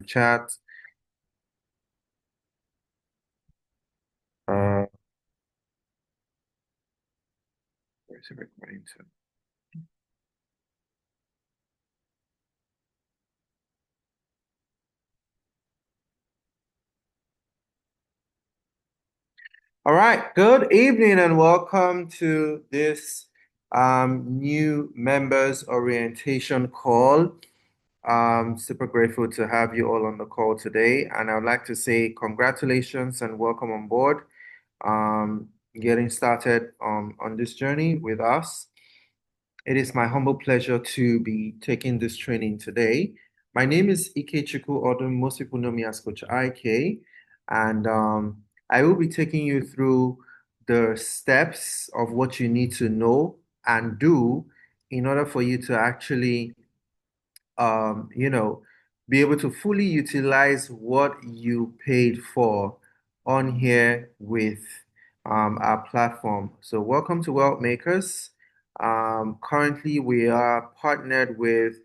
chat. Uh, where's it recording to? All right. Good evening and welcome to this new members orientation call. Super grateful to have you all on the call today, and I would like to say congratulations and welcome on board. Getting started on this journey with us. It is my humble pleasure to be taking this training today. My name is Ikechukwu Odum. Most people know me as Coach IK, and I will be taking you through the steps of what you need to know and do in order for you to actually um, you know, be able to fully utilize what you paid for on here with our platform. So welcome to Wealth Makers. Currently, we are partnered with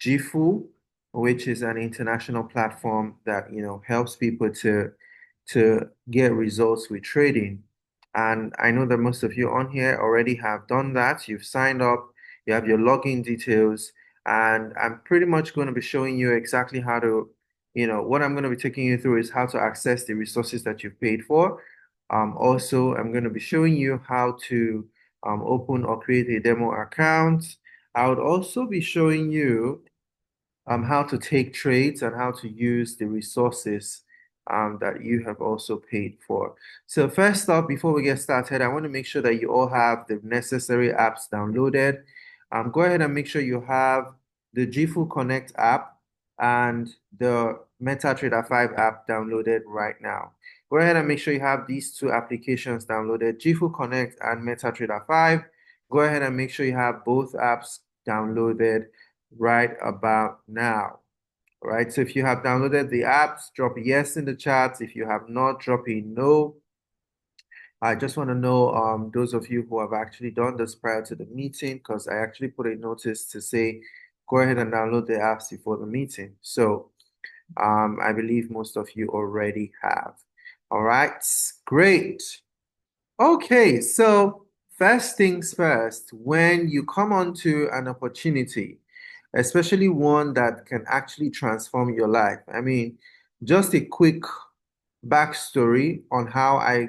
Jifu, which is an international platform that helps people to get results with trading. And I know that most of you on here already have done that. You've signed up, you have your login details, and I'm pretty much going to be showing you exactly how to, what I'm going to be taking you through is how to access the resources that you've paid for. Also, I'm going to be showing you how to open or create a demo account. I would also be showing you how to take trades and how to use the resources that you have also paid for. So first off, before we get started, I want to make sure that you all have the necessary apps downloaded. Go ahead and make sure you have the Jifu Connect app and the MetaTrader 5 app downloaded right now. Go ahead and make sure you have these two applications downloaded, Jifu Connect and MetaTrader 5. Go ahead and make sure you have both apps downloaded right about now. All right. So if you have downloaded the apps, drop a yes in the chat. If you have not, drop a no. I just want to know those of you who have actually done this prior to the meeting, because I actually put a notice to say go ahead and download the apps before the meeting. So I believe most of you already have. All right, great. Okay, so first things first, when you come onto an opportunity, especially one that can actually transform your life. I mean, just a quick backstory on how I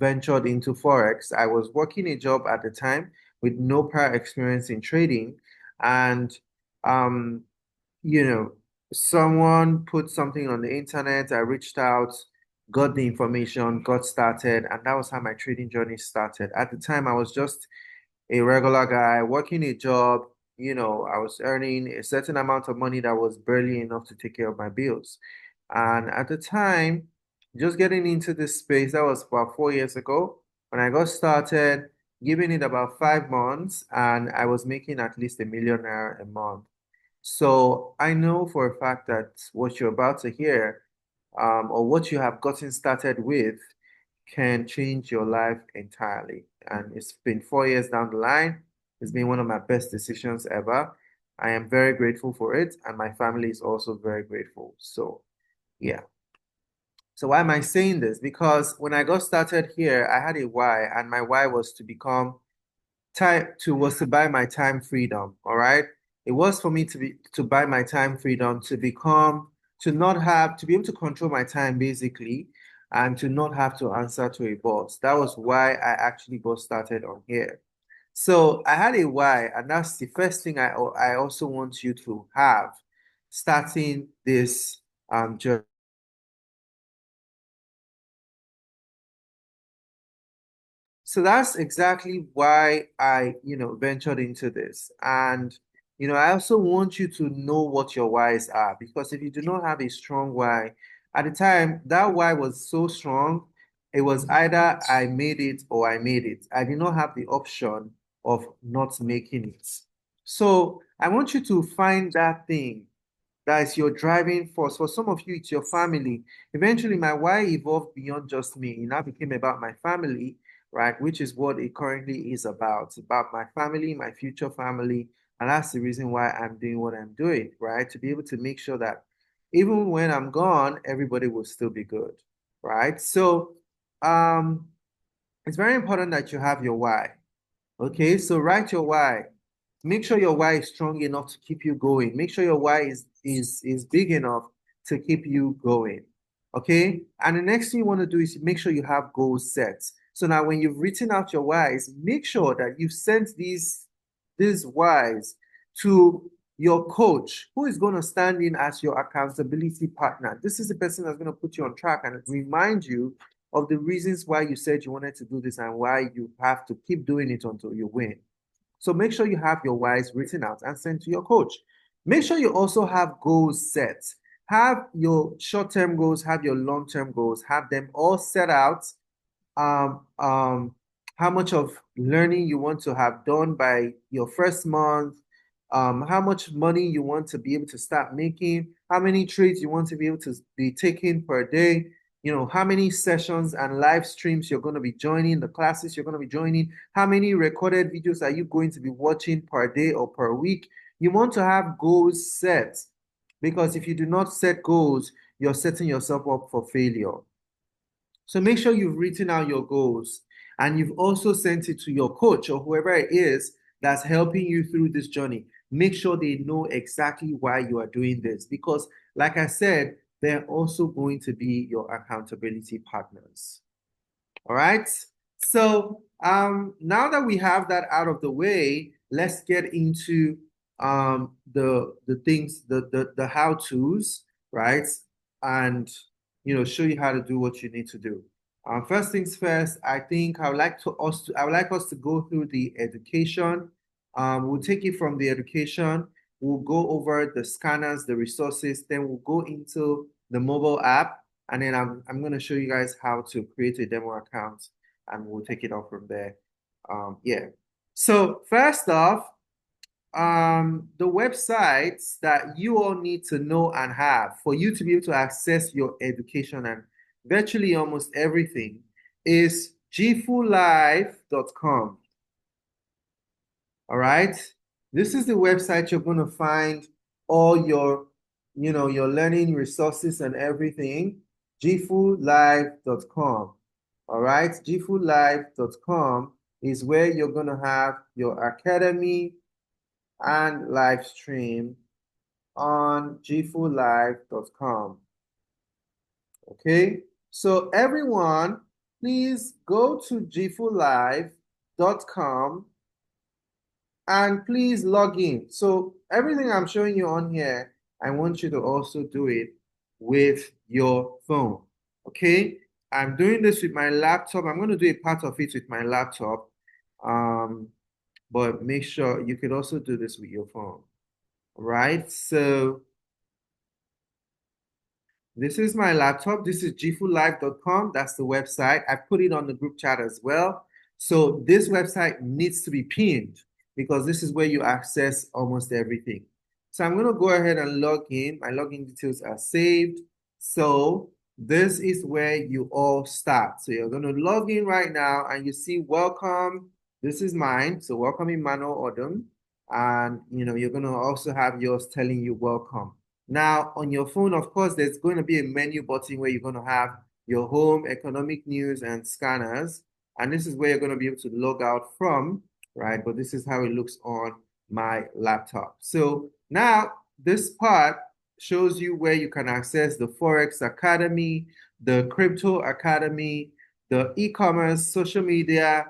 ventured into Forex. I was working a job at the time with no prior experience in trading, and um, you know, someone put something on the internet. I reached out, got the information, got started, and that was how my trading journey started. At the time, I was just a regular guy working a job. I was earning a certain amount of money that was barely enough to take care of my bills. And at the time, just getting into this space, that was about 4 years ago, when I got started, giving it about 5 months, and I was making at least a 1 million naira a month. So I know for a fact that what you're about to hear, or what you have gotten started with, can change your life entirely. And it's been 4 years down the line. It's been one of my best decisions ever. I am very grateful for it, and my family is also very grateful. So, yeah. So why am I saying this? Because when I got started here, I had a why, and my why was to become time to was to buy my time freedom. All right. It was for me to buy my time freedom, to become, to not have to be able to control my time basically, and to not have to answer to a boss. That was why I actually got started on here. So I had a why, and that's the first thing I also want you to have starting this journey. So that's exactly why I, ventured into this. And, I also want you to know what your whys are, because if you do not have a strong why, at the time, that why was so strong, it was either I made it or I made it. I did not have the option of not making it. So I want you to find that thing that is your driving force. For some of you, it's your family. Eventually, my why evolved beyond just me. It now became about my family, right? Which is what it currently is about. It's about my family, my future family. And that's the reason why I'm doing what I'm doing, right? To be able to make sure that even when I'm gone, everybody will still be good, right? So um, it's very important that you have your why. Okay, so write your why. Make sure your why is strong enough to keep you going. Make sure your why is big enough to keep you going. Okay, and the next thing you want to do is make sure you have goals set. So now when you've written out your whys, make sure that you've sent these whys to your coach, who is going to stand in as your accountability partner. This is the person that's going to put you on track and remind you of the reasons why you said you wanted to do this and why you have to keep doing it until you win. So make sure you have your whys written out and sent to your coach. Make sure you also have goals set. Have your short-term goals, have your long-term goals, have them all set out. Um, um, how much of learning you want to have done by your first month, how much money you want to be able to start making, how many trades you want to be able to be taking per day, how many sessions and live streams you're going to be joining, the classes you're going to be joining, how many recorded videos are you going to be watching per day or per week. You want to have goals set, because if you do not set goals, you're setting yourself up for failure. So make sure you've written out your goals and you've also sent it to your coach or whoever it is that's helping you through this journey. Make sure they know exactly why you are doing this, because, like I said, they're also going to be your accountability partners. All right. So now that we have that out of the way, let's get into the things, the how-tos, right? And show you how to do what you need to do. First things first, I think I would like us to go through the education. We'll take it from the education. We'll go over the scanners, the resources, then we'll go into the mobile app, and then I'm going to show you guys how to create a demo account, and we'll take it off from there. Yeah. So first off, the websites that you all need to know and have for you to be able to access your education and virtually almost everything is jifulive.com. All right. This is the website you're going to find all your learning resources and everything. jifulive.com. All right. jifulive.com is where you're going to have your academy and live stream on jifulive.com. Okay. So everyone, please go to jifulive.com and please log in. So everything I'm showing you on here, I want you to also do it with your phone. Okay. I'm doing this with my laptop. I'm going to do a part of it with my laptop. But make sure you could also do this with your phone. Right? So this is my laptop. This is jifulive.com. That's the website. I put it on the group chat as well. So this website needs to be pinned because this is where you access almost everything. So I'm going to go ahead and log in. My login details are saved. So this is where you all start. So you're going to log in right now and you see welcome. This is mine. So welcome Emmanuel Odom. And you're going to also have yours telling you welcome. Now, on your phone, of course, there's going to be a menu button where you're going to have your home, economic news, and scanners. And this is where you're going to be able to log out from, right? But this is how it looks on my laptop. So now this part shows you where you can access the Forex Academy, the Crypto Academy, the e-commerce, social media,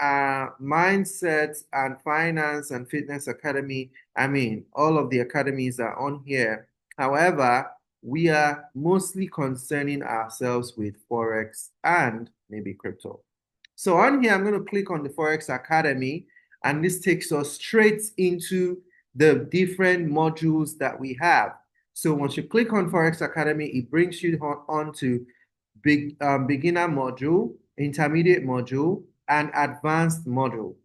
mindset, and finance and fitness academy. I mean, all of the academies are on here. However, we are mostly concerning ourselves with Forex and maybe crypto. So on here, I'm going to click on the Forex Academy, and this takes us straight into the different modules that we have. So once you click on Forex Academy, it brings you on to beginner module, intermediate module, and advanced module.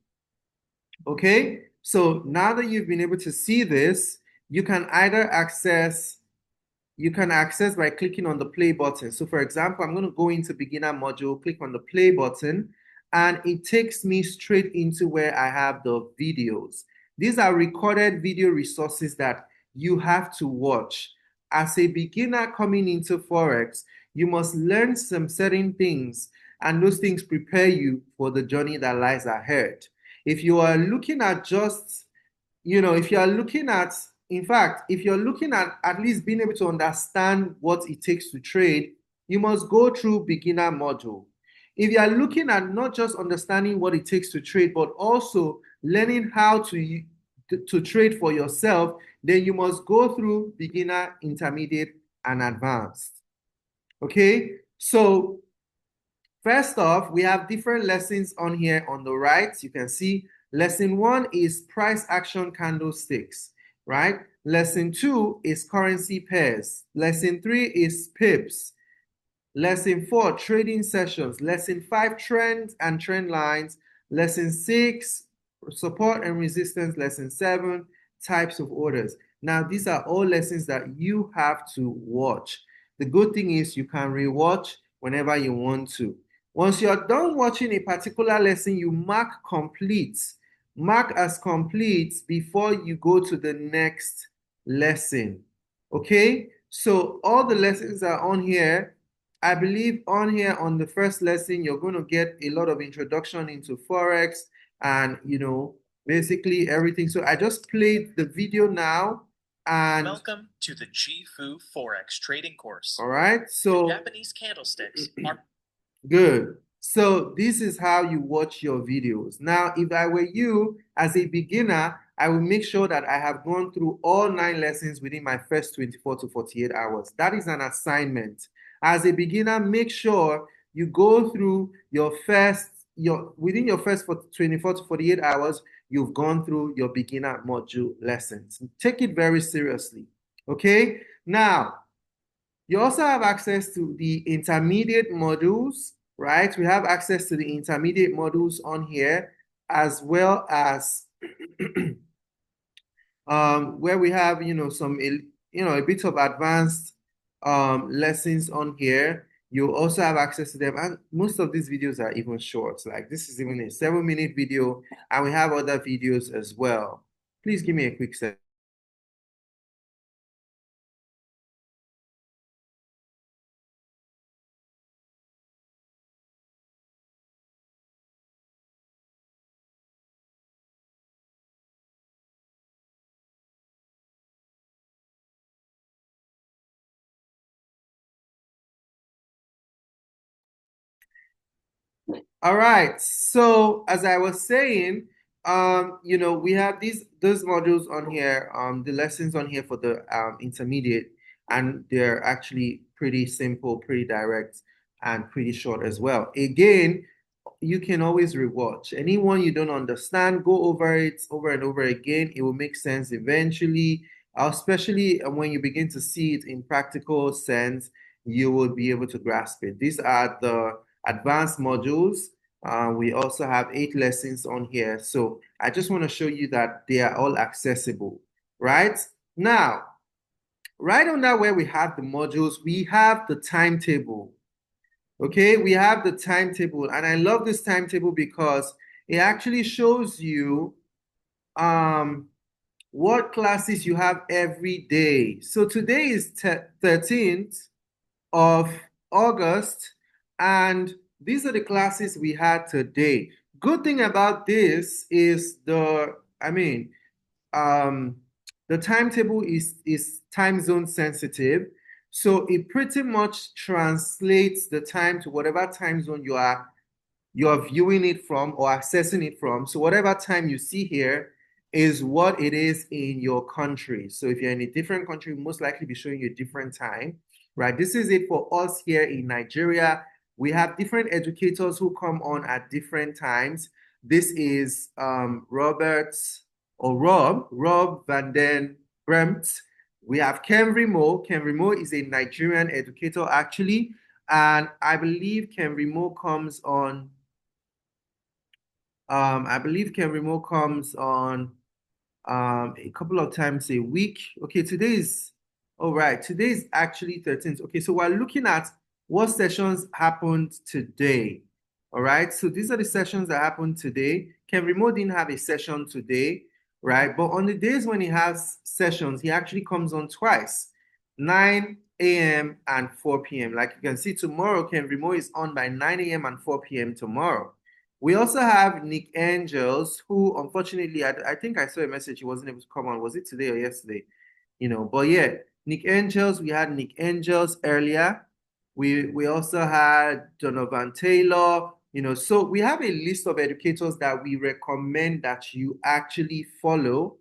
Okay, so now that you've been able to see this, you can either access by clicking on the play button. So for example, I'm going to go into beginner module, click on the play button, and it takes me straight into where I have the videos. These are recorded video resources that you have to watch. as a beginner coming into Forex, you must learn some certain things, and those things prepare you for the journey that lies ahead. If you are looking at just, if you are looking at, in fact, if you're looking at least being able to understand what it takes to trade, you must go through beginner module. If you are looking at not just understanding what it takes to trade, but also learning how to trade for yourself, then you must go through beginner, intermediate, and advanced. Okay, so first off, we have different lessons on here on the right. You can see lesson 1 is price action candlesticks, right? Lesson 2 is currency pairs. Lesson 3 is pips. Lesson 4, trading sessions. Lesson 5, trends and trend lines. Lesson 6, support and resistance. Lesson 7, types of orders. Now, these are all lessons that you have to watch. The good thing is you can rewatch whenever you want to. Once you're done watching a particular lesson, you mark complete. Mark as complete before you go to the next lesson. Okay? So all the lessons are on here. I believe on here on the first lesson, you're going to get a lot of introduction into Forex and, basically everything. So I just played the video now. And welcome to the Jifu Forex trading course. All right. So the Japanese candlesticks are good. So this is how you watch your videos. Now, if I were you as a beginner, I will make sure that I have gone through all 9 lessons within my first 24 to 48 hours. That is an assignment. As a beginner, make sure you go through within your first 24 to 48 hours, you've gone through your beginner module lessons. Take it very seriously. Okay? Now, you also have access to the intermediate modules, right? We have access to the intermediate modules on here, as well as where we have, a bit of advanced lessons on here. You also have access to them, and most of these videos are even short. Like this is even a 7-minute video, and we have other videos as well. Please give me a quick second. All right. So as I was saying, we have those modules on here, the lessons on here for the intermediate, and they're actually pretty simple, pretty direct, and pretty short as well. Again, you can always rewatch. Anyone you don't understand, go over it over and over again. It will make sense eventually, especially when you begin to see it in practical sense, you will be able to grasp it. These are the advanced modules. We also have 8 lessons on here. So I just want to show you that they are all accessible, right? Now, right under where we have the modules, we have the timetable. Okay, we have the timetable, and I love this timetable because it actually shows you what classes you have every day. So today is 13th of August, and these are the classes we had today. Good thing about this is the timetable is time zone sensitive. So it pretty much translates the time to whatever time zone you're viewing it from or accessing it from. So whatever time you see here is what it is in your country. So if you're in a different country, most likely be showing you a different time, right? This is it for us here in Nigeria. We have different educators who come on at different times. This is Rob Van Den Bremt. We have Kenry Mo. Kenry Mo is a Nigerian educator, actually. And I believe Kenry Mo comes on, a couple of times a week. Okay, today is actually 13th. Okay, so we're looking at what sessions happened today. All right, so these are the sessions that happened today. Kenry Mo didn't have a session today, right? But on the days when he has sessions, he actually comes on twice. 9 a.m. and 4 p.m. Like you can see tomorrow, Ken Remo is on by 9 a.m. and 4 p.m. tomorrow. We also have Nick Angels, who unfortunately, I think I saw a message he wasn't able to come on. Was it today or yesterday? But yeah, Nick Angels, we had Nick Angels earlier. We also had Donovan Taylor, so we have a list of educators that we recommend that you actually follow.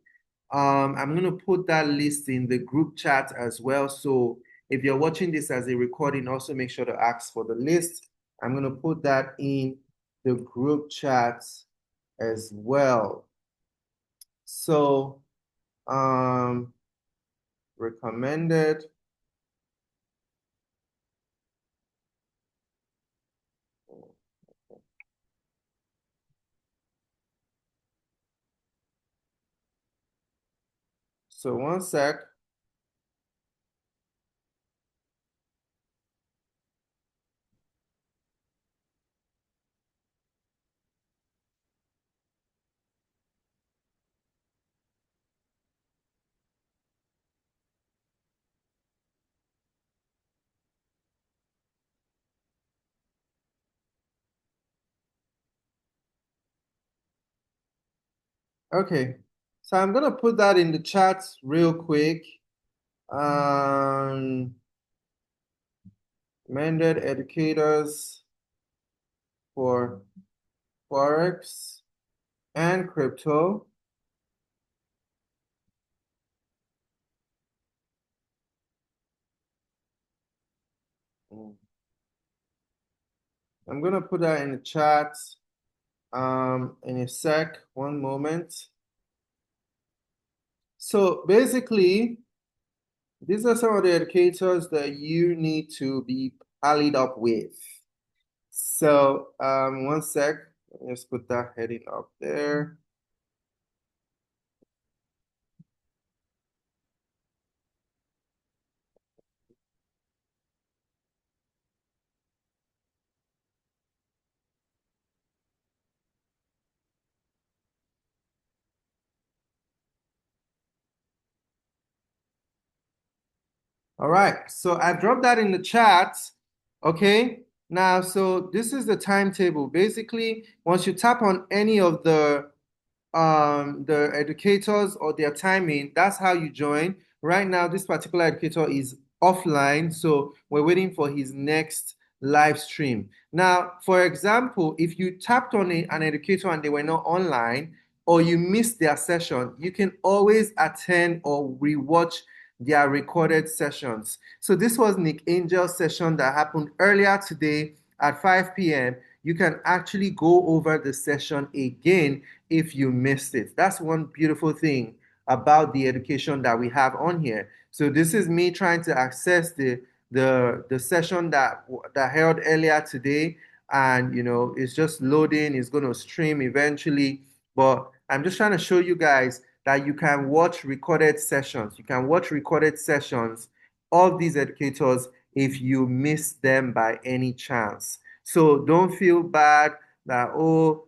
I'm going to put that list in the group chat as well. So if you're watching this as a recording, also make sure to ask for the list. I'm going to put that in the group chat as well. So, recommended. So one sec. Okay. So I'm gonna put that in the chat real quick. Um, Recommended educators for Forex and crypto. I'm gonna put that in the chat in a sec, one moment. So basically, these are some of the educators that you need to be allied up with. So one sec, let's put that heading up there. All right, so I dropped that in the chat. Okay, now, so this is the timetable. Basically, once you tap on any of the educators or their timing, that's how you join. Right now, this particular educator is offline, so we're waiting for his next live stream. Now, for example, if you tapped on an educator and they were not online, or you missed their session, you can always attend or rewatch their recorded sessions. So this was Nick Angel's session that happened earlier today at 5 p.m. You can actually go over the session again if you missed it. That's one beautiful thing about the education that we have on here. So this is me trying to access the session that held earlier today, and it's just loading. It's going to stream eventually, but I'm just trying to show you guys that you can watch recorded sessions. You can watch recorded sessions of these educators if you miss them by any chance. So don't feel bad that, oh,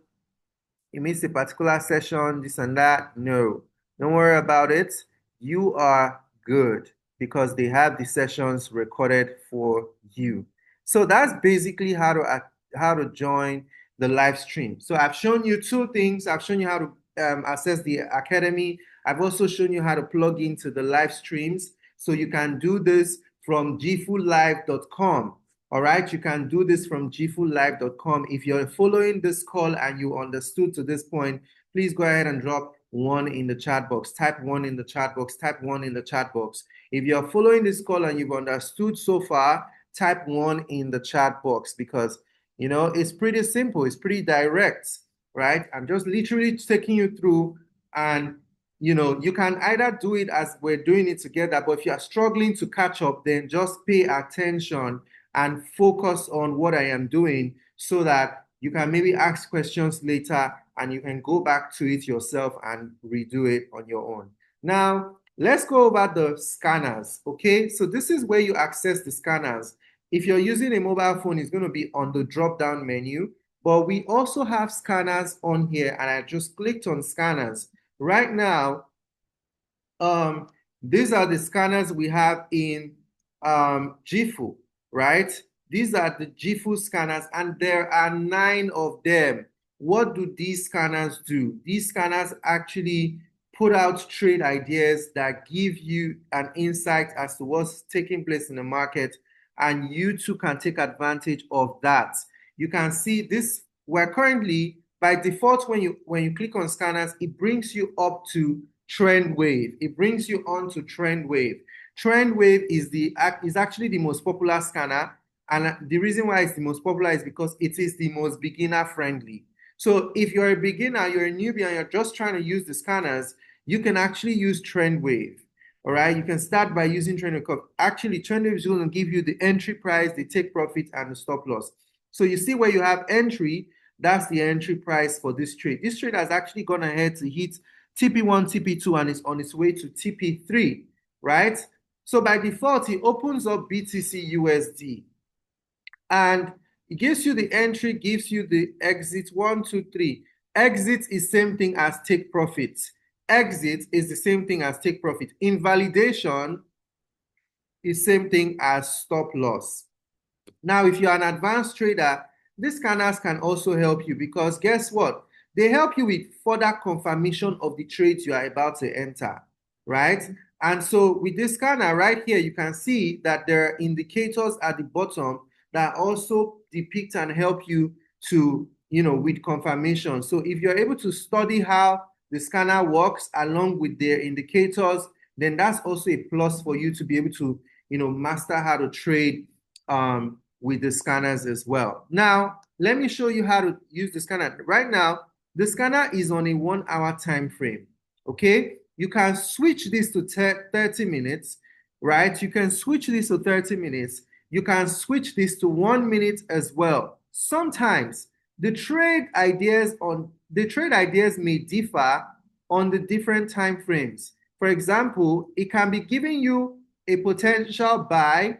you missed a particular session, this and that. No, don't worry about it. You are good because they have the sessions recorded for you. So that's basically how to join the live stream. So I've shown you two things. I've shown you how to access the academy. I've also shown you how to plug into the live streams. So you can do this from jifulive.com. All right, you can do this from jifulive.com. If you're following this call and you understood to this point, please go ahead and drop one in the chat box. Type one in the chat box. Type one in the chat box. If you're following this call and you've understood so far, type one in the chat box because it's pretty simple. It's pretty direct, right? I'm just literally taking you through, and you can either do it as we're doing it together, but if you are struggling to catch up, then just pay attention and focus on what I am doing so that you can maybe ask questions later and you can go back to it yourself and redo it on your own. Now, let's go over the scanners, okay? So this is where you access the scanners. If you're using a mobile phone, it's going to be on the drop-down menu, but we also have scanners on here, and I just clicked on scanners. Right now, these are the scanners we have in Jifu, right? These are the Jifu scanners, and there are 9 of them. What do these scanners do? These scanners actually put out trade ideas that give you an insight as to what's taking place in the market, and you too can take advantage of that. You can see this. We're currently by default when you click on scanners, it brings you up to trend wave. It brings you on to trend wave. Trend wave is actually the most popular scanner, and the reason why it's the most popular is because it is the most beginner friendly. So if you're a beginner, you're a newbie, and you're just trying to use the scanners, you can actually use trend wave. All right, you can start by using trend wave. Actually, trend wave is going to give you the entry price, the take profit, and the stop loss. So you see where you have entry, that's the entry price for this trade. This trade has actually gone ahead to hit TP1, TP2, and is on its way to TP3, right? So by default, it opens up BTC USD, and it gives you the entry, gives you the exit, 1, 2, 3. Exit is same thing as take profit. Exit is the same thing as take profit. Invalidation is same thing as stop loss. Now, if you're an advanced trader, these scanners can also help you, because guess what? They help you with further confirmation of the trades you are about to enter, right? And so with this scanner right here, you can see that there are indicators at the bottom that also depict and help you to, with confirmation. So if you're able to study how the scanner works along with their indicators, then that's also a plus for you to be able to, master how to trade with the scanners as well. Now, let me show you how to use the scanner. Right now, the scanner is on a 1 hour time frame. Okay, you can switch this to 30 minutes, right? You can switch this to 30 minutes. You can switch this to 1 minute as well. Sometimes the trade ideas may differ on the different time frames. For example, it can be giving you a potential buy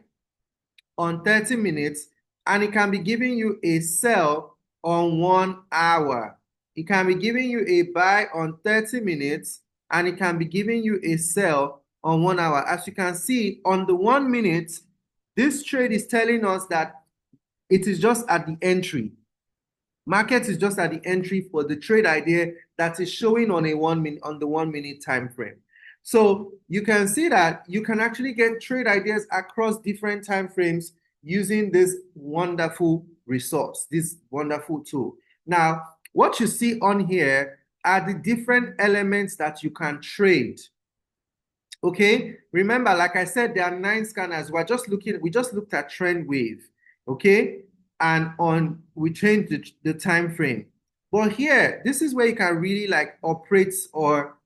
on 30 minutes, and it can be giving you a sell on 1 hour. It can be giving you a buy on 30 minutes, and it can be giving you a sell on 1 hour. As you can see on the 1 minute, this trade is telling us that it is just at the entry. Market is just at the entry for the trade idea that is showing on the 1 minute time frame. So you can see that you can actually get trade ideas across different time frames using this wonderful resource, this wonderful tool. Now, what you see on here are the different elements that you can trade. Okay, remember, like I said, there are 9 scanners. We just looked at trend wave. Okay, and we changed the time frame. But here, this is where you can really like operate or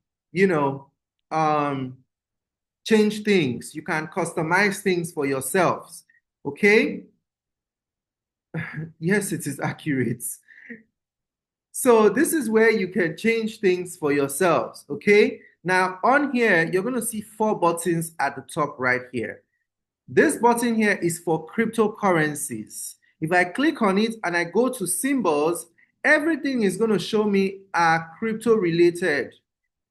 change things. You can customize things for yourselves. Okay. Yes, it is accurate. So this is where you can change things for yourselves. Okay. Now on here, you're going to see 4 buttons at the top right here. This button here is for cryptocurrencies. If I click on it and I go to symbols, everything is going to show me crypto related.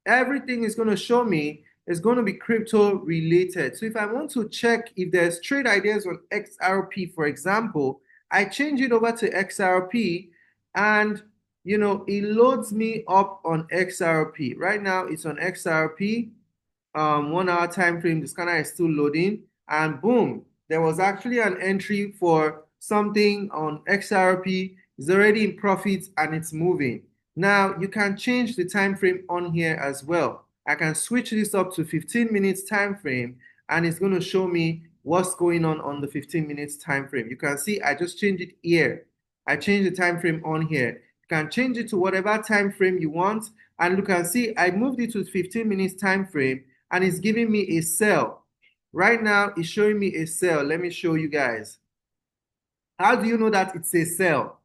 Everything is going to show me is going to be crypto related. So if I want to check if there's trade ideas on XRP, for example, I change it over to XRP, and it loads me up on XRP. Right now it's on XRP. 1 hour time frame, the scanner is still loading, and boom, there was actually an entry for something on XRP. It's already in profit and it's moving. Now you can change the time frame on here as well. I can switch this up to 15 minutes time frame, and it's going to show me what's going on the 15 minutes time frame. You can see I just changed it here. I changed the time frame on here. You can change it to whatever time frame you want, and you can see I moved it to 15 minutes time frame, and it's giving me a sell. Right now, it's showing me a sell. Let me show you guys. How do you know that it's a sell?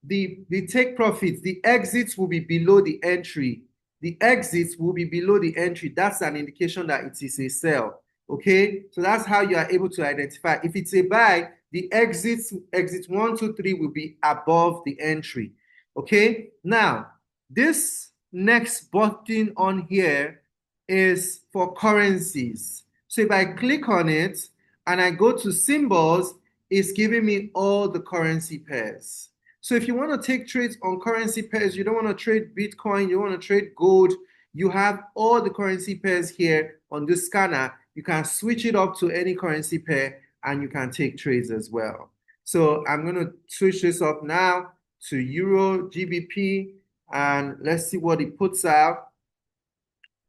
The take profits, the exits will be below the entry. The exits will be below the entry. That's an indication that it is a sell. Okay, so that's how you are able to identify. If it's a buy, the exit 1, 2, 3 will be above the entry. Okay, now this next button on here is for currencies. So if I click on it, and I go to symbols, it's giving me all the currency pairs. So if you want to take trades on currency pairs, you don't want to trade Bitcoin, you want to trade gold, you have all the currency pairs here on this scanner. You can switch it up to any currency pair and you can take trades as well. So I'm going to switch this up now to Euro, GBP, and let's see what it puts out.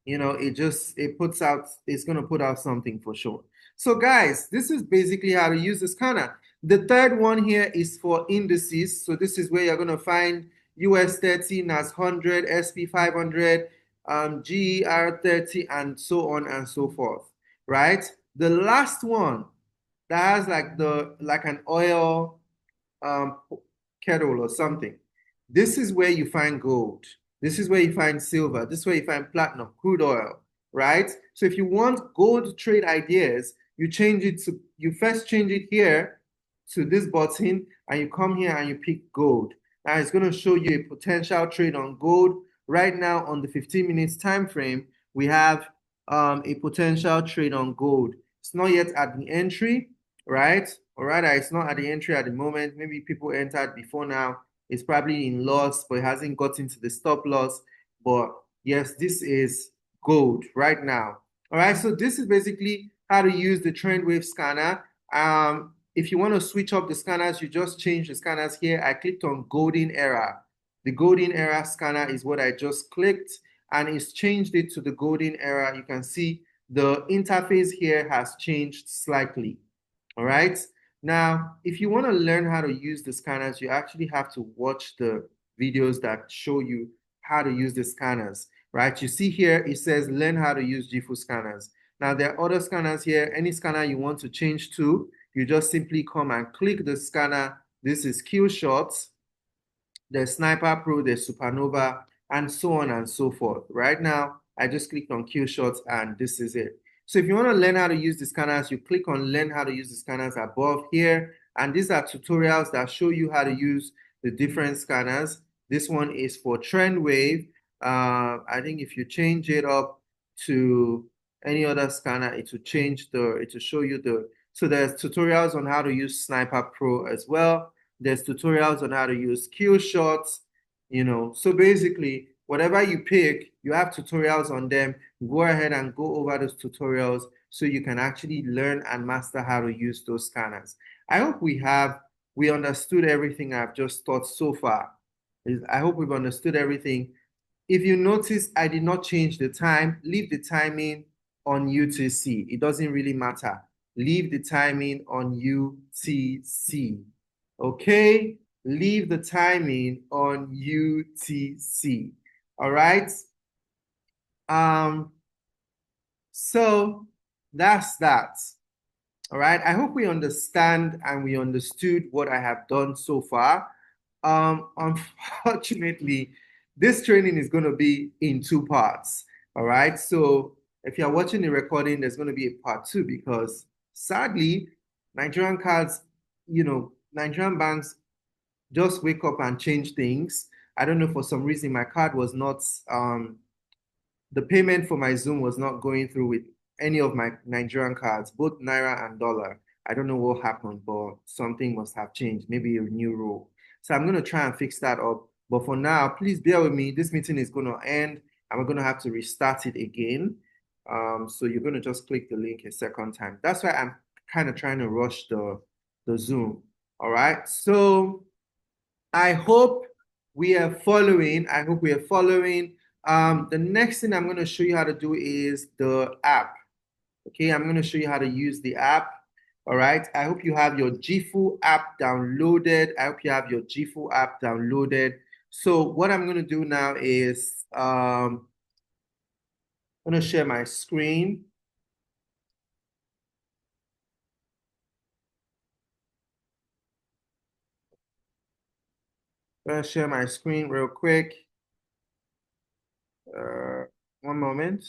It puts out, it's going to put out something for sure. So guys, this is basically how to use the scanner. The third one here is for indices. So this is where you're going to find US 30, NAS 100, SP 500, GER 30, and so on and so forth, right? The last one that has like an oil um, kettle or something. This is where you find gold. This is where you find silver. This is where you find platinum, crude oil, right? So if you want gold trade ideas, you first change it here to this button and you come here and you pick gold. Now it's going to show you a potential trade on gold. Right now on the 15 minutes time frame, we have a potential trade on gold. It's not yet at the entry, right? Or rather, it's not at the entry at the moment. Maybe people entered before now. It's probably in loss, but it hasn't gotten to the stop loss. But yes, this is gold right now. All right, so this is basically how to use the trend wave scanner. If you want to switch up the scanners, you just change the scanners here. I clicked on golden era. The golden era scanner is what I just clicked, and it's changed it to the golden era. You can see the interface here has changed slightly. All right. Now, if you want to learn how to use the scanners, you actually have to watch the videos that show you how to use the scanners, right? You see here, it says learn how to use Jifu scanners. Now, there are other scanners here. Any scanner you want to change to, you just simply come and click the scanner. This is Kill Shots, there's Sniper Pro, there's Supernova, and so on and so forth. Right now, I just clicked on Kill Shots and this is it. So if you want to learn how to use the scanners, you click on Learn How to Use the Scanners above here. And these are tutorials that show you how to use the different scanners. This one is for Trend Wave. I think if you change it up to any other scanner, it will show you so there's tutorials on how to use Sniper Pro as well. There's tutorials on how to use kill shots, So basically, whatever you pick, you have tutorials on them. Go ahead and go over those tutorials so you can actually learn and master how to use those scanners. I hope we understood everything I've just taught so far. I hope we've understood everything. If you notice, I did not change the time. Leave the timing on UTC. It doesn't really matter. Leave the timing on UTC. Okay? Leave the timing on UTC. All right? Um, so that's that. All right. I hope we understand and we understood what I have done so far. Unfortunately, this training is going to be in two parts. All right. So if you're watching the recording, there's going to be a part two because sadly, Nigerian cards, Nigerian banks just wake up and change things. I don't know, for some reason, my card was not the payment for my Zoom was not going through with any of my Nigerian cards, both Naira and dollar. I don't know what happened, but something must have changed, maybe a new rule. So I'm going to try and fix that up. But for now, please bear with me. This meeting is going to end and we're going to have to restart it again. So you're going to just click the link a second time. That's why I'm kind of trying to rush the Zoom. All right. So I hope we are following. I hope we are following. The next thing I'm going to show you how to do is the app. Okay, I'm going to show you how to use the app. All right. I hope you have your Jifu app downloaded. I hope you have your Jifu app downloaded. So what I'm going to do now is I'm going to share my screen. I'm going to share my screen real quick. One moment.